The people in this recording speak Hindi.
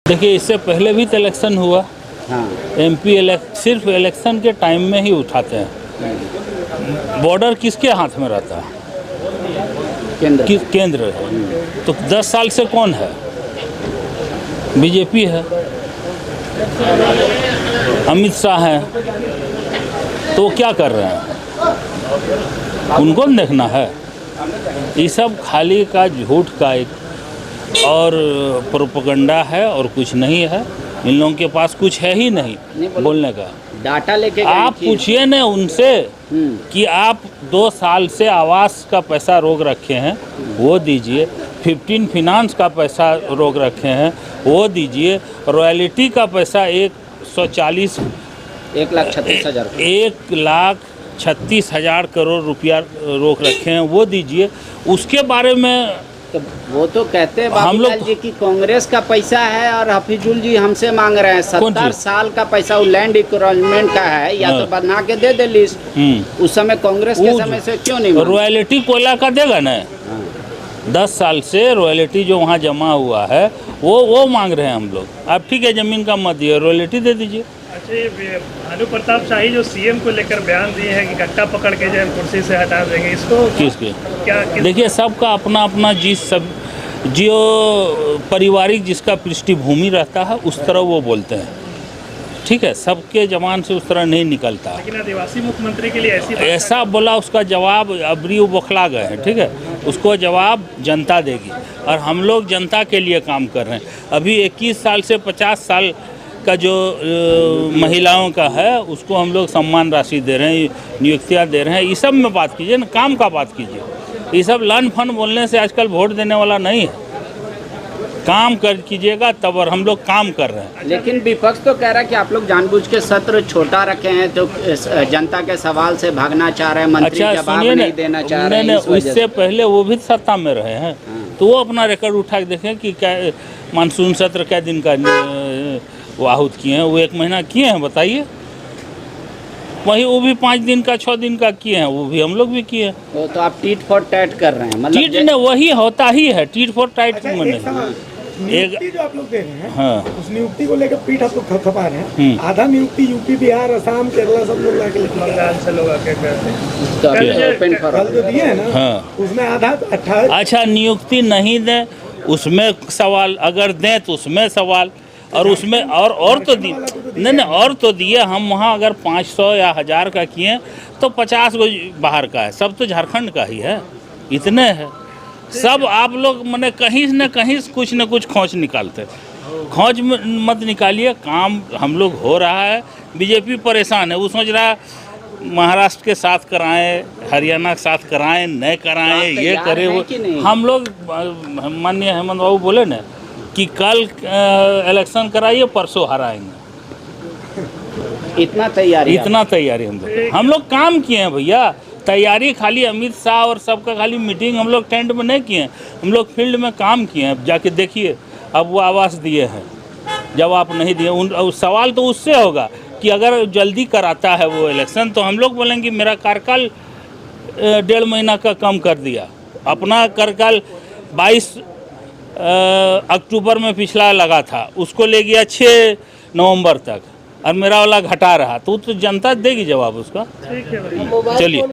देखिए, इससे पहले भी तो इलेक्शन हुआ। हाँ। एमपी सिर्फ इलेक्शन के टाइम में ही उठाते हैं। बॉर्डर किसके हाथ में रहता है? केंद्र है। तो 10 साल से कौन है? बीजेपी है, अमित शाह है। तो क्या कर रहे हैं? उनको देखना है। ये सब खाली का झूठ का एक और प्रोपेगेंडा है और कुछ नहीं है। इन लोगों के पास कुछ है ही नहीं बोलने का। डाटा लेके आप पूछिए न उनसे कि आप 2 साल से आवास का पैसा रोक रखे हैं, वो दीजिए। 15 फिनांस का पैसा रोक रखे हैं, वो दीजिए। रॉयल्टी का पैसा 1,36,000 करोड़ रुपया रोक रखे हैं, वो दीजिए। उसके बारे में तो वो तो कहते हैं बाबूलाल जी की कांग्रेस का पैसा है और हफीजुल जी हमसे मांग रहे हैं 70 साल का पैसा। वो लैंड इक्विपमेंट का है, या तो बना के दे लिस्ट। उस समय कांग्रेस के समय से क्यों नहीं? रॉयल्टी कोयला का देगा ना। 10 साल से रॉयल्टी जो वहाँ जमा हुआ है वो मांग रहे हैं हम लोग। आप ठीक है, ज़मीन का मत दिए, रॉयल्टी दे दीजिए। अच्छा, ये भानु प्रताप शाही जो सीएम को लेकर बयान दिए हैं कि गट्टा पकड़ के जो कुर्सी से हटा देंगे, इसको किसके क्या देखिए, सबका अपना अपना जो पारिवारिक जिसका पृष्ठभूमि रहता है उस तरह वो बोलते हैं। ठीक है, सबके जबान से उस तरह नहीं निकलता। लेकिन आदिवासी मुख्यमंत्री के लिए ऐसा बोला, उसका जवाब अबरी बौखला गए हैं। ठीक है, उसको जवाब जनता देगी और हम लोग जनता के लिए काम कर रहे हैं। अभी 21 साल से 50 साल का जो महिलाओं का है उसको हम लोग सम्मान राशि दे रहे हैं, नियुक्तियां दे रहे हैं। ये सब में बात कीजिए ना, काम का बात कीजिए। ये सब लन फन बोलने से आजकल वोट देने वाला नहीं है। काम कर कीजिएगा तब, और हम लोग काम कर रहे हैं। लेकिन विपक्ष तो कह रहा है कि आप लोग जानबूझ के सत्र छोटा रखे हैं, तो जनता के सवाल से भागना चाह रहे हैं, मंत्री जवाब नहीं देना चाह रहे हैं। इससे पहले वो भी सत्ता में रहे हैं, तो वो अपना रिकॉर्ड उठा के देखें कि क्या मानसून सत्र क्या दिन का आहूत किए हैं। वो 1 महीना किए हैं, बताइए। वही वो भी 5 दिन का 6 दिन का किए हैं, वो भी हम लोग भी किए हैं। तो आप टीट फॉर टैट कर रहे हैं, मतलब टीट ने वही होता ही है, टीट फॉर टाइट। अच्छा, नियुक्ति जो आप लोग दे रहे हैं, हाँ, उस नियुक्ति को लेकर पीठ आप लोग खपा रहे हैं। आधा नियुक्ति यूपी, बिहार, असम, केरला सब लोग लाके बंगाल से लोग आके करते हैं। कल जो दिए है ना, हाँ, उसमें आधा 28। अच्छा, नियुक्ति नहीं दें उसमें सवाल, अगर दें तो उसमें सवाल, और उसमें और तो दिए नहीं, और तो दिए। हम वहाँ अगर 500 या 1000 का किए तो 50 गो बाहर का है, सब तो झारखंड का ही है। इतने है सब। आप लोग मैंने कहीं न कहीं कुछ न कुछ खोज निकालते। खोज मत निकालिए, काम हम लोग हो रहा है। बीजेपी परेशान है, वो सोच रहा है महाराष्ट्र के साथ कराएं, हरियाणा के साथ कराएं, नहीं कराएं, ये करें वो। हम लोग माननीय हेमंत बाबू बोले ना कि कल इलेक्शन कराइए, परसों हराएंगे। इतना तैयारी हम लोग काम किए हैं भैया। तैयारी खाली अमित शाह और सबका खाली मीटिंग हम लोग टेंट में नहीं किए हैं, हम लोग फील्ड में काम किए हैं। जाके देखिए, अब वो आवास दिए हैं, जब आप नहीं दिए। सवाल तो उससे होगा कि अगर जल्दी कराता है वो इलेक्शन, तो हम लोग बोलेंगे मेरा कार्यकाल 1.5 महीना का कम कर दिया। अपना कार्यकाल 22 अक्टूबर में पिछला लगा था, उसको ले गया 6 नवंबर तक, और मेरा वाला घटा रहा। तो जनता देगी जवाब उसका। ठीक है। चलिए।